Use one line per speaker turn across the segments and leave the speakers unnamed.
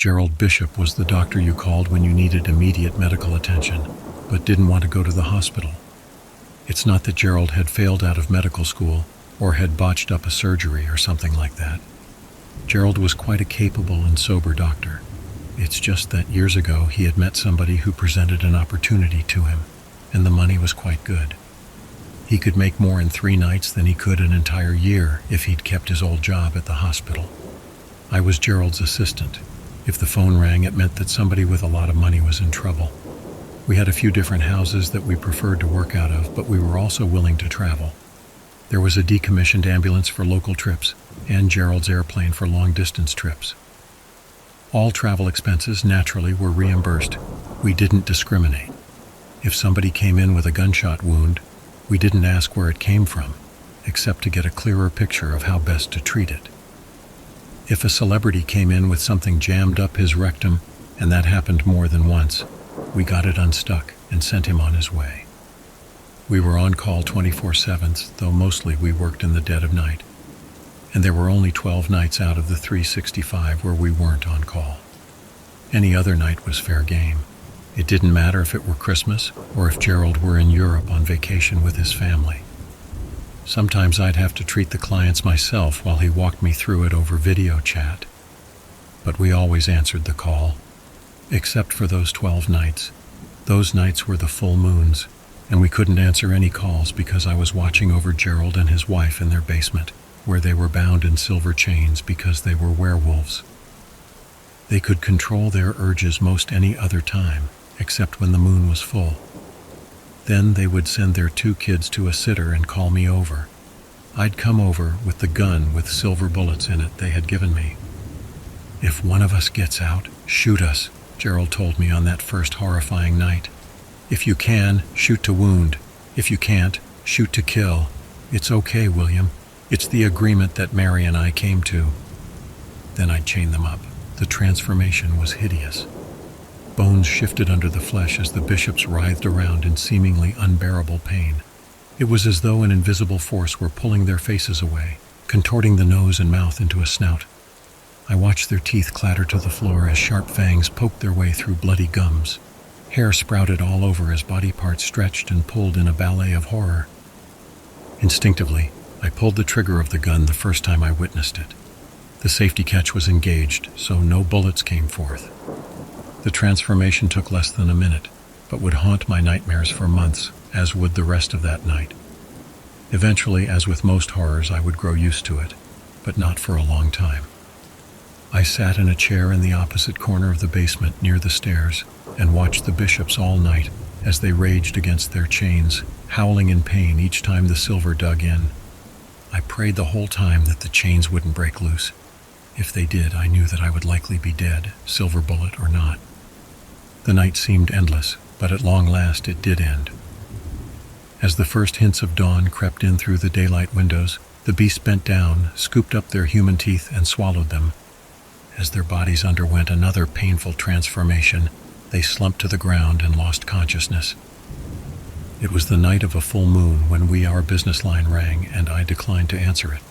Gerald Bishop was the doctor you called when you needed immediate medical attention, but didn't want to go to the hospital. It's not that Gerald had failed out of medical school or had botched up a surgery or something like that. Gerald was quite a capable and sober doctor. It's just that years ago he had met somebody who presented an opportunity to him, and the money was quite good. He could make more in 3 nights than he could an entire year if he'd kept his old job at the hospital. I was Gerald's assistant. If the phone rang, it meant that somebody with a lot of money was in trouble. We had a few different houses that we preferred to work out of, but we were also willing to travel. There was a decommissioned ambulance for local trips, and Gerald's airplane for long-distance trips. All travel expenses, naturally, were reimbursed. We didn't discriminate. If somebody came in with a gunshot wound, we didn't ask where it came from, except to get a clearer picture of how best to treat it. If a celebrity came in with something jammed up his rectum, and that happened more than once, we got it unstuck and sent him on his way. We were on call 24/7, though mostly we worked in the dead of night. And there were only 12 nights out of the 365 where we weren't on call. Any other night was fair game. It didn't matter if it were Christmas or if Gerald were in Europe on vacation with his family. Sometimes I'd have to treat the clients myself while he walked me through it over video chat. But we always answered the call, except for those 12 nights. Those nights were the full moons, and we couldn't answer any calls because I was watching over Gerald and his wife in their basement, where they were bound in silver chains because they were werewolves. They could control their urges most any other time, except when the moon was full. Then they would send their 2 kids to a sitter and call me over. I'd come over with the gun with silver bullets in it they had given me. "If one of us gets out, shoot us," Gerald told me on that first horrifying night. "If you can, shoot to wound. If you can't, shoot to kill. It's okay, William. It's the agreement that Mary and I came to." Then I'd chain them up. The transformation was hideous. Bones shifted under the flesh as the bishops writhed around in seemingly unbearable pain. It was as though an invisible force were pulling their faces away, contorting the nose and mouth into a snout. I watched their teeth clatter to the floor as sharp fangs poked their way through bloody gums. Hair sprouted all over as body parts stretched and pulled in a ballet of horror. Instinctively, I pulled the trigger of the gun the first time I witnessed it. The safety catch was engaged, so no bullets came forth. The transformation took less than a minute, but would haunt my nightmares for months, as would the rest of that night. Eventually, as with most horrors, I would grow used to it, but not for a long time. I sat in a chair in the opposite corner of the basement near the stairs and watched the bishops all night as they raged against their chains, howling in pain each time the silver dug in. I prayed the whole time that the chains wouldn't break loose. If they did, I knew that I would likely be dead, silver bullet or not. The night seemed endless, but at long last it did end. As the first hints of dawn crept in through the daylight windows, the beasts bent down, scooped up their human teeth, and swallowed them. As their bodies underwent another painful transformation, they slumped to the ground and lost consciousness. It was the night of a full moon when our business line rang, and I declined to answer it.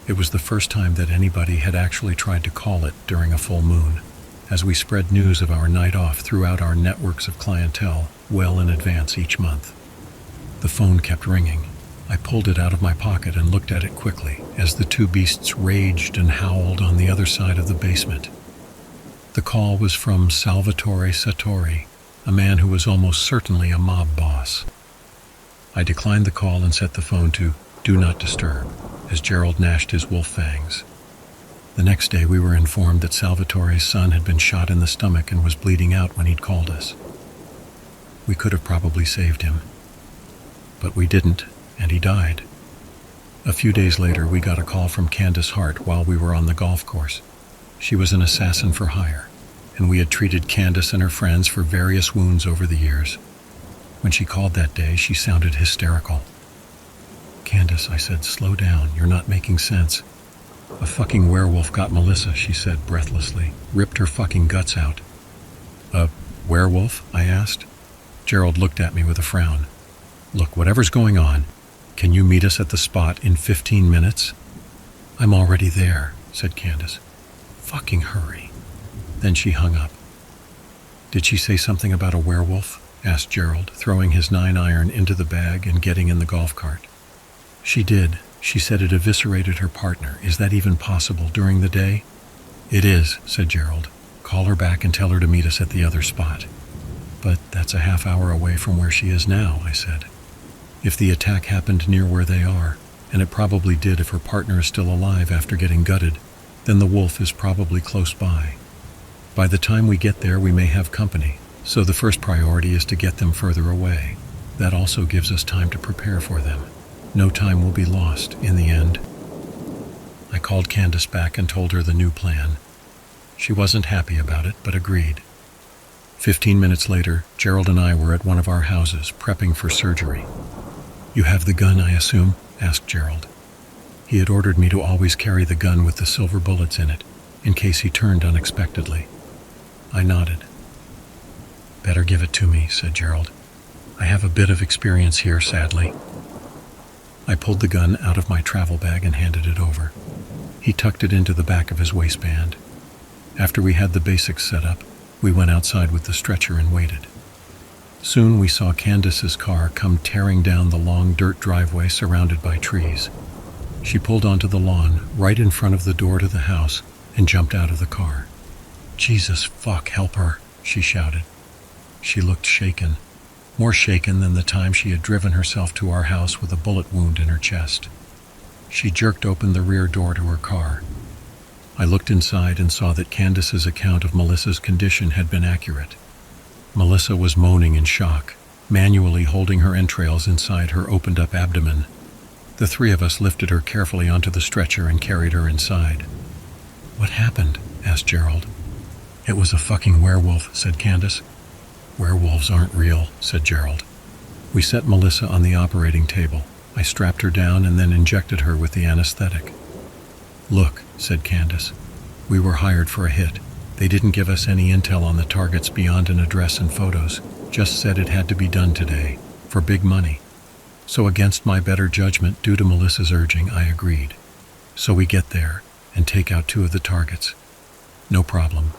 It was the first time that anybody had actually tried to call it during a full moon, as we spread news of our night off throughout our networks of clientele well in advance each month. The phone kept ringing. I pulled it out of my pocket and looked at it quickly as the 2 beasts raged and howled on the other side of the basement. The call was from Salvatore Sartori, a man who was almost certainly a mob boss. I declined the call and set the phone to Do Not Disturb as Gerald gnashed his wolf fangs. The next day we were informed that Salvatore's son had been shot in the stomach and was bleeding out when he'd called us. We could have probably saved him, but we didn't, and he died. A few days later, we got a call from Candace Hart while we were on the golf course. She was an assassin for hire, and we had treated Candace and her friends for various wounds over the years. When she called that day, she sounded hysterical. "Candace," I said, "slow down. You're not making sense." "A fucking werewolf got Melissa," she said breathlessly. "Ripped her fucking guts out." "A werewolf?" I asked. Gerald looked at me with a frown. "Look, whatever's going on, can you meet us at the spot in 15 minutes? "I'm already there," said Candace. "Fucking hurry." Then she hung up. "Did she say something about a werewolf?" asked Gerald, throwing his 9-iron into the bag and getting in the golf cart. "She did. She said it eviscerated her partner. Is that even possible during the day?" "It is," said Gerald. "Call her back and tell her to meet us at the other spot." "But that's a half hour away from where she is now," I said. "If the attack happened near where they are, and it probably did if her partner is still alive after getting gutted, then the wolf is probably close by. By the time we get there, we may have company, so the first priority is to get them further away. That also gives us time to prepare for them. No time will be lost in the end." I called Candace back and told her the new plan. She wasn't happy about it, but agreed. 15 minutes later, Gerald and I were at one of our houses, prepping for surgery. "You have the gun, I assume?" asked Gerald. He had ordered me to always carry the gun with the silver bullets in it, in case he turned unexpectedly. I nodded. "Better give it to me," said Gerald. "I have a bit of experience here, sadly." I pulled the gun out of my travel bag and handed it over. He tucked it into the back of his waistband. After we had the basics set up, we went outside with the stretcher and waited. Soon we saw Candace's car come tearing down the long dirt driveway surrounded by trees. She pulled onto the lawn, right in front of the door to the house, and jumped out of the car. "Jesus fuck, help her," she shouted. She looked shaken, more shaken than the time she had driven herself to our house with a bullet wound in her chest. She jerked open the rear door to her car. I looked inside and saw that Candace's account of Melissa's condition had been accurate. Melissa was moaning in shock, manually holding her entrails inside her opened-up abdomen. The three of us lifted her carefully onto the stretcher and carried her inside. "What happened?" asked Gerald. "It was a fucking werewolf," said Candace. "Werewolves aren't real," said Gerald. We set Melissa on the operating table. I strapped her down and then injected her with the anesthetic. "Look," said Candace. "We were hired for a hit. They didn't give us any intel on the targets beyond an address and photos, just said it had to be done today, for big money. So against my better judgment, due to Melissa's urging, I agreed. So we get there and take out 2 of the targets. No problem.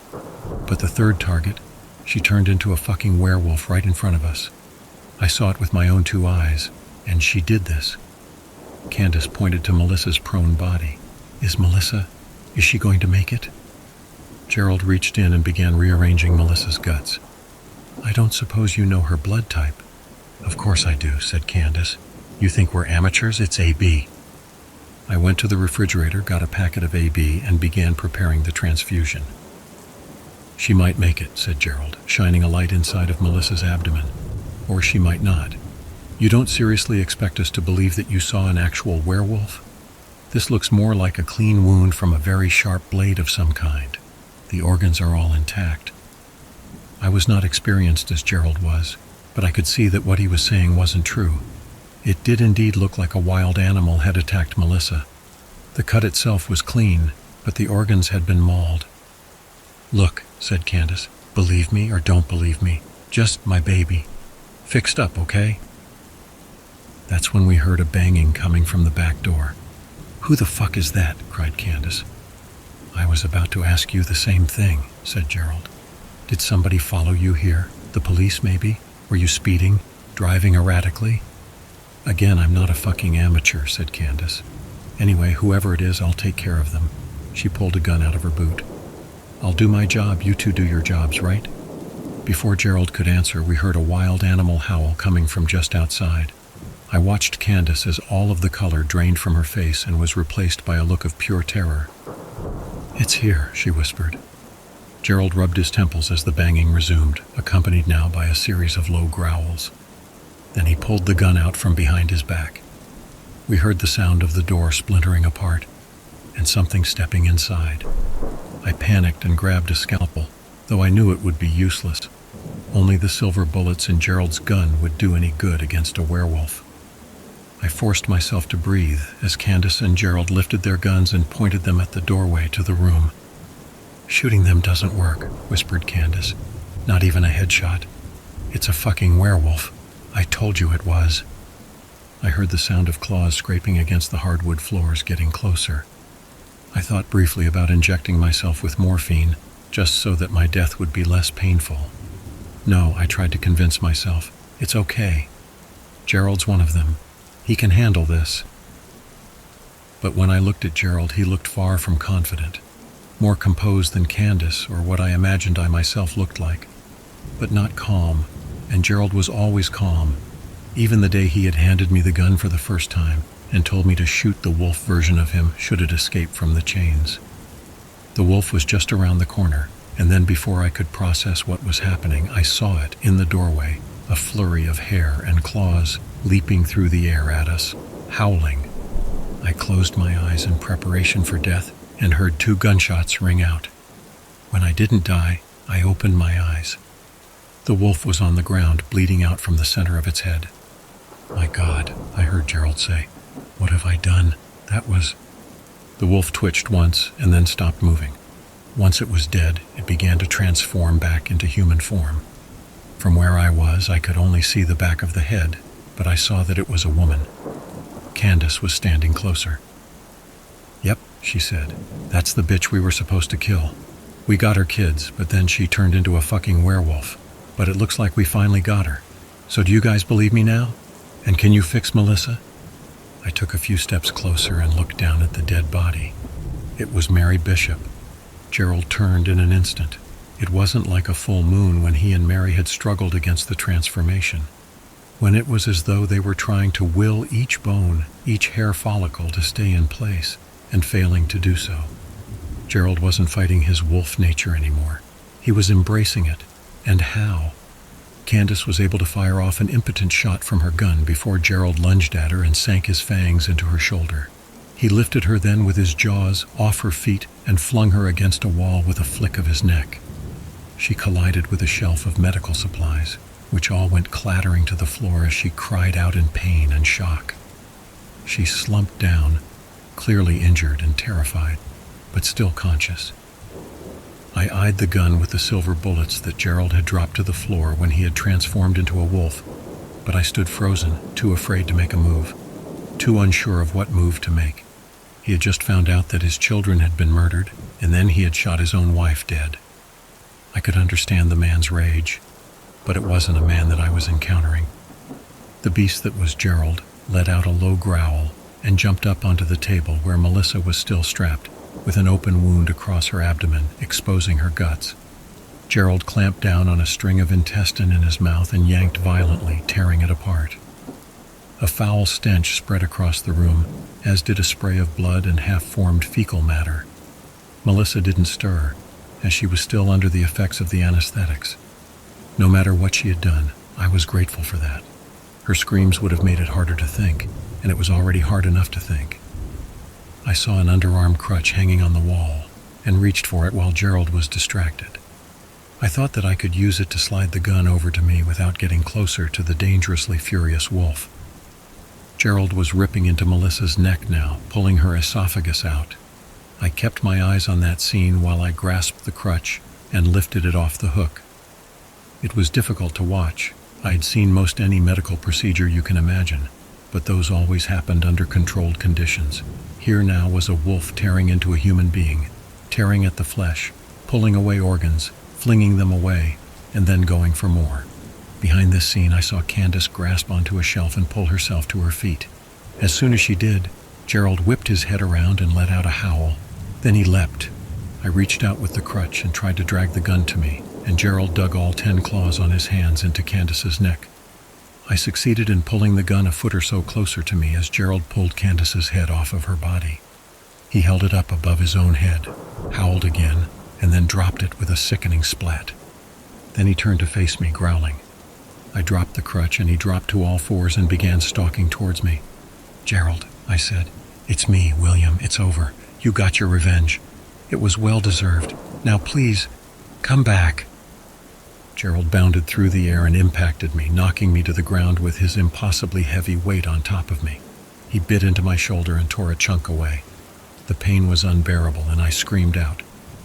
But the third target, she turned into a fucking werewolf right in front of us. I saw it with my own 2 eyes, and she did this." Candace pointed to Melissa's prone body. Is she going to make it?" Gerald reached in and began rearranging Melissa's guts. "I don't suppose you know her blood type?" "Of course I do," said Candace. "You think we're amateurs? It's AB." I went to the refrigerator, got a packet of AB, and began preparing the transfusion. "She might make it," said Gerald, shining a light inside of Melissa's abdomen. "Or she might not. You don't seriously expect us to believe that you saw an actual werewolf? This looks more like a clean wound from a very sharp blade of some kind. The organs are all intact." I was not experienced as Gerald was, but I could see that what he was saying wasn't true. It did indeed look like a wild animal had attacked Melissa. The cut itself was clean, but the organs had been mauled. "Look," said Candace, "believe me or don't believe me, just my baby. Fixed up, okay?" That's when we heard a banging coming from the back door. "Who the fuck is that?" cried Candace. "I was about to ask you the same thing," said Gerald. "Did somebody follow you here? The police, maybe? Were you speeding? Driving erratically?" "Again, I'm not a fucking amateur," said Candace. "Anyway, whoever it is, I'll take care of them." She pulled a gun out of her boot. "I'll do my job, you 2 do your jobs, right?" Before Gerald could answer, we heard a wild animal howl coming from just outside. I watched Candace as all of the color drained from her face and was replaced by a look of pure terror. "It's here," she whispered. Gerald rubbed his temples as the banging resumed, accompanied now by a series of low growls. Then he pulled the gun out from behind his back. We heard the sound of the door splintering apart, and something stepping inside. I panicked and grabbed a scalpel, though I knew it would be useless. Only the silver bullets in Gerald's gun would do any good against a werewolf. I forced myself to breathe as Candace and Gerald lifted their guns and pointed them at the doorway to the room. "Shooting them doesn't work," whispered Candace. "Not even a headshot. It's a fucking werewolf. I told you it was." I heard the sound of claws scraping against the hardwood floors getting closer. I thought briefly about injecting myself with morphine, just so that my death would be less painful. No, I tried to convince myself. It's okay. Gerald's one of them. He can handle this. But when I looked at Gerald, he looked far from confident. More composed than Candace, or what I imagined I myself looked like. But not calm, and Gerald was always calm. Even the day he had handed me the gun for the first time and told me to shoot the wolf version of him should it escape from the chains. The wolf was just around the corner, and then before I could process what was happening, I saw it in the doorway, a flurry of hair and claws leaping through the air at us, howling. I closed my eyes in preparation for death and heard 2 gunshots ring out. When I didn't die, I opened my eyes. The wolf was on the ground, bleeding out from the center of its head. "My God," I heard Gerald say. "What have I done? That was..." The wolf twitched once and then stopped moving. Once it was dead, it began to transform back into human form. From where I was, I could only see the back of the head, but I saw that it was a woman. Candace was standing closer. "Yep," she said. "That's the bitch we were supposed to kill. We got her kids, but then she turned into a fucking werewolf. But it looks like we finally got her. So do you guys believe me now? And can you fix Melissa?" I took a few steps closer and looked down at the dead body. It was Mary Bishop. Gerald turned in an instant. It wasn't like a full moon when he and Mary had struggled against the transformation, when it was as though they were trying to will each bone, each hair follicle to stay in place, and failing to do so. Gerald wasn't fighting his wolf nature anymore. He was embracing it. And how? Candace was able to fire off an impotent shot from her gun before Gerald lunged at her and sank his fangs into her shoulder. He lifted her then with his jaws off her feet and flung her against a wall with a flick of his neck. She collided with a shelf of medical supplies, which all went clattering to the floor as she cried out in pain and shock. She slumped down, clearly injured and terrified, but still conscious. I eyed the gun with the silver bullets that Gerald had dropped to the floor when he had transformed into a wolf, but I stood frozen, too afraid to make a move, too unsure of what move to make. He had just found out that his children had been murdered, and then he had shot his own wife dead. I could understand the man's rage, but it wasn't a man that I was encountering. The beast that was Gerald let out a low growl and jumped up onto the table where Melissa was still strapped, with an open wound across her abdomen, exposing her guts. Gerald clamped down on a string of intestine in his mouth and yanked violently, tearing it apart. A foul stench spread across the room, as did a spray of blood and half-formed fecal matter. Melissa didn't stir, as she was still under the effects of the anesthetics. No matter what she had done, I was grateful for that. Her screams would have made it harder to think, and it was already hard enough to think. I saw an underarm crutch hanging on the wall and reached for it while Gerald was distracted. I thought that I could use it to slide the gun over to me without getting closer to the dangerously furious wolf. Gerald was ripping into Melissa's neck now, pulling her esophagus out. I kept my eyes on that scene while I grasped the crutch and lifted it off the hook. It was difficult to watch. I had seen most any medical procedure you can imagine, but those always happened under controlled conditions. Here now was a wolf tearing into a human being, tearing at the flesh, pulling away organs, flinging them away, and then going for more. Behind this scene, I saw Candace grasp onto a shelf and pull herself to her feet. As soon as she did, Gerald whipped his head around and let out a howl. Then he leapt. I reached out with the crutch and tried to drag the gun to me, and Gerald dug all 10 claws on his hands into Candace's neck. I succeeded in pulling the gun a foot or so closer to me as Gerald pulled Candace's head off of her body. He held it up above his own head, howled again, and then dropped it with a sickening splat. Then he turned to face me, growling. I dropped the crutch and he dropped to all fours and began stalking towards me. "Gerald," I said, "it's me, William. It's over. You got your revenge. It was well deserved. Now please, come back." Gerald bounded through the air and impacted me, knocking me to the ground with his impossibly heavy weight on top of me. He bit into my shoulder and tore a chunk away. The pain was unbearable, and I screamed out,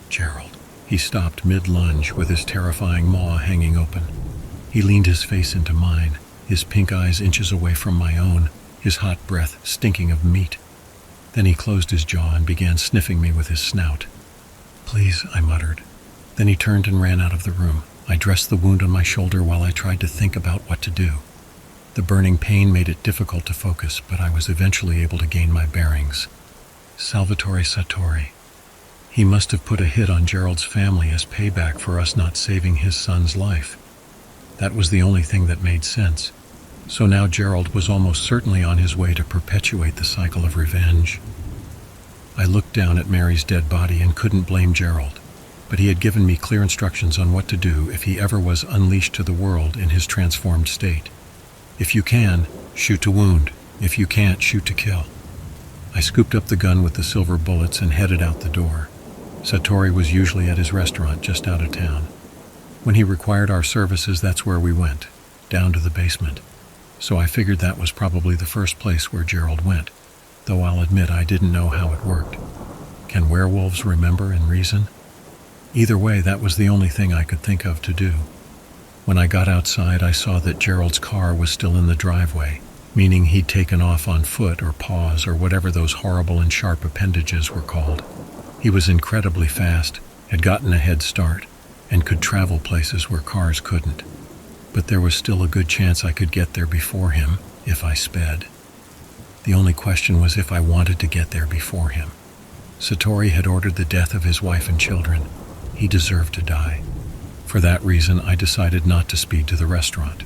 "Gerald." He stopped mid-lunge with his terrifying maw hanging open. He leaned his face into mine, his pink eyes inches away from my own, his hot breath stinking of meat. Then he closed his jaw and began sniffing me with his snout. "Please," I muttered. Then he turned and ran out of the room. I dressed the wound on my shoulder while I tried to think about what to do. The burning pain made it difficult to focus, but I was eventually able to gain my bearings. Salvatore Sartori. He must have put a hit on Gerald's family as payback for us not saving his son's life. That was the only thing that made sense. So now Gerald was almost certainly on his way to perpetuate the cycle of revenge. I looked down at Mary's dead body and couldn't blame Gerald, but he had given me clear instructions on what to do if he ever was unleashed to the world in his transformed state. If you can, shoot to wound. If you can't, shoot to kill. I scooped up the gun with the silver bullets and headed out the door. Sartori was usually at his restaurant just out of town. When he required our services, that's where we went, down to the basement. So I figured that was probably the first place where Gerald went, though I'll admit I didn't know how it worked. Can werewolves remember and reason? Either way, that was the only thing I could think of to do. When I got outside, I saw that Gerald's car was still in the driveway, meaning he'd taken off on foot or paws or whatever those horrible and sharp appendages were called. He was incredibly fast, had gotten a head start, and could travel places where cars couldn't. But there was still a good chance I could get there before him, if I sped. The only question was if I wanted to get there before him. Sartori had ordered the death of his wife and children. He deserved to die. For that reason, I decided not to speed to the restaurant.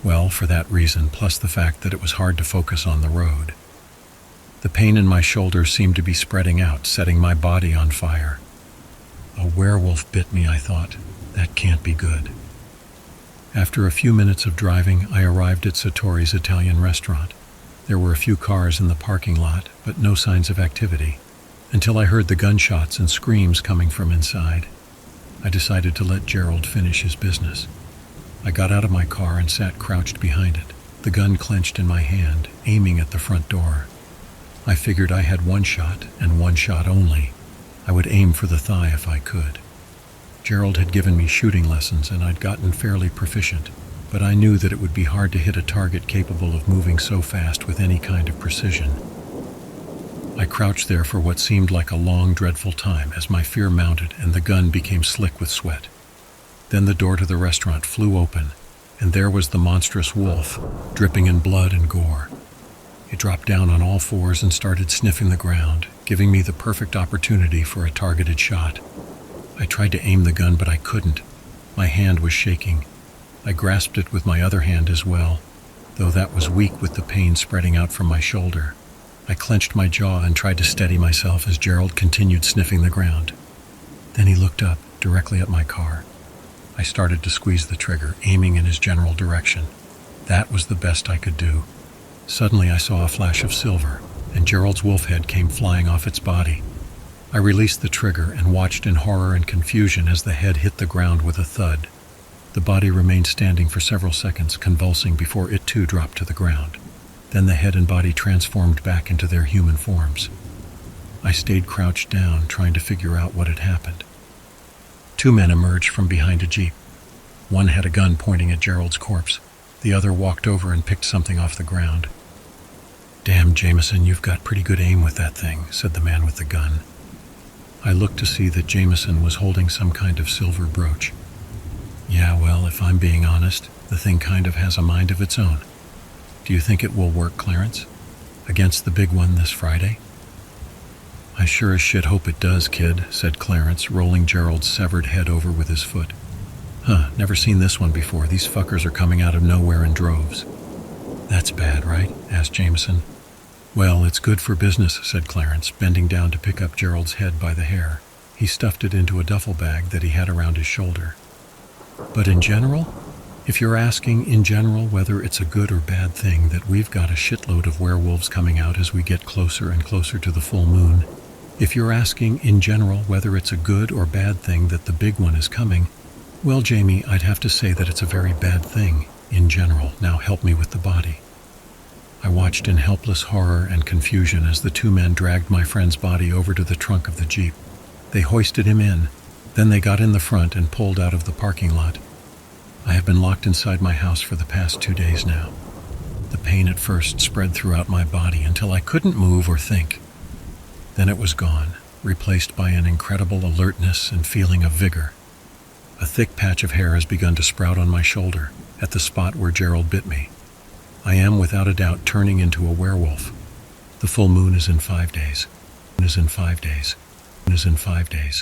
Well, for that reason, plus the fact that it was hard to focus on the road. The pain in my shoulder seemed to be spreading out, setting my body on fire. A werewolf bit me, I thought. That can't be good. After a few minutes of driving, I arrived at Sartori's Italian restaurant. There were a few cars in the parking lot, but no signs of activity, until I heard the gunshots and screams coming from inside. I decided to let Gerald finish his business. I got out of my car and sat crouched behind it, the gun clenched in my hand, aiming at the front door. I figured I had one shot, and one shot only. I would aim for the thigh if I could. Gerald had given me shooting lessons, and I'd gotten fairly proficient, but I knew that it would be hard to hit a target capable of moving so fast with any kind of precision. I crouched there for what seemed like a long, dreadful time as my fear mounted and the gun became slick with sweat. Then the door to the restaurant flew open, and there was the monstrous wolf, dripping in blood and gore. It dropped down on all fours and started sniffing the ground, giving me the perfect opportunity for a targeted shot. I tried to aim the gun, but I couldn't. My hand was shaking. I grasped it with my other hand as well, though that was weak with the pain spreading out from my shoulder. I clenched my jaw and tried to steady myself as Gerald continued sniffing the ground. Then he looked up, directly at my car. I started to squeeze the trigger, aiming in his general direction. That was the best I could do. Suddenly I saw a flash of silver, and Gerald's wolf head came flying off its body. I released the trigger and watched in horror and confusion as the head hit the ground with a thud. The body remained standing for several seconds, convulsing before it too dropped to the ground. Then the head and body transformed back into their human forms. I stayed crouched down, trying to figure out what had happened. Two men emerged from behind a jeep. One had a gun pointing at Gerald's corpse. The other walked over and picked something off the ground. "Damn, Jameson, you've got pretty good aim with that thing," said the man with the gun. I looked to see that Jameson was holding some kind of silver brooch. Yeah, well, if I'm being honest, the thing kind of has a mind of its own. Do you think it will work, Clarence? Against the big one this Friday? "I sure as shit hope it does, kid," said Clarence, rolling Gerald's severed head over with his foot. "Huh, never seen this one before. These fuckers are coming out of nowhere in droves." "That's bad, right?" asked Jameson. "Well, it's good for business," said Clarence, bending down to pick up Gerald's head by the hair. He stuffed it into a duffel bag that he had around his shoulder. "But in general? If you're asking in general whether it's a good or bad thing that we've got a shitload of werewolves coming out as we get closer and closer to the full moon, if you're asking in general whether it's a good or bad thing that the big one is coming, well, Jamie, I'd have to say that it's a very bad thing, in general. Now help me with the body." I watched in helpless horror and confusion as the two men dragged my friend's body over to the trunk of the Jeep. They hoisted him in. Then they got in the front and pulled out of the parking lot. I have been locked inside my house for the past 2 days now. The pain at first spread throughout my body until I couldn't move or think. Then it was gone, replaced by an incredible alertness and feeling of vigor. A thick patch of hair has begun to sprout on my shoulder, at the spot where Gerald bit me. I am without a doubt turning into a werewolf. The full moon is in 5 days. Is in 5 days. Is in 5 days.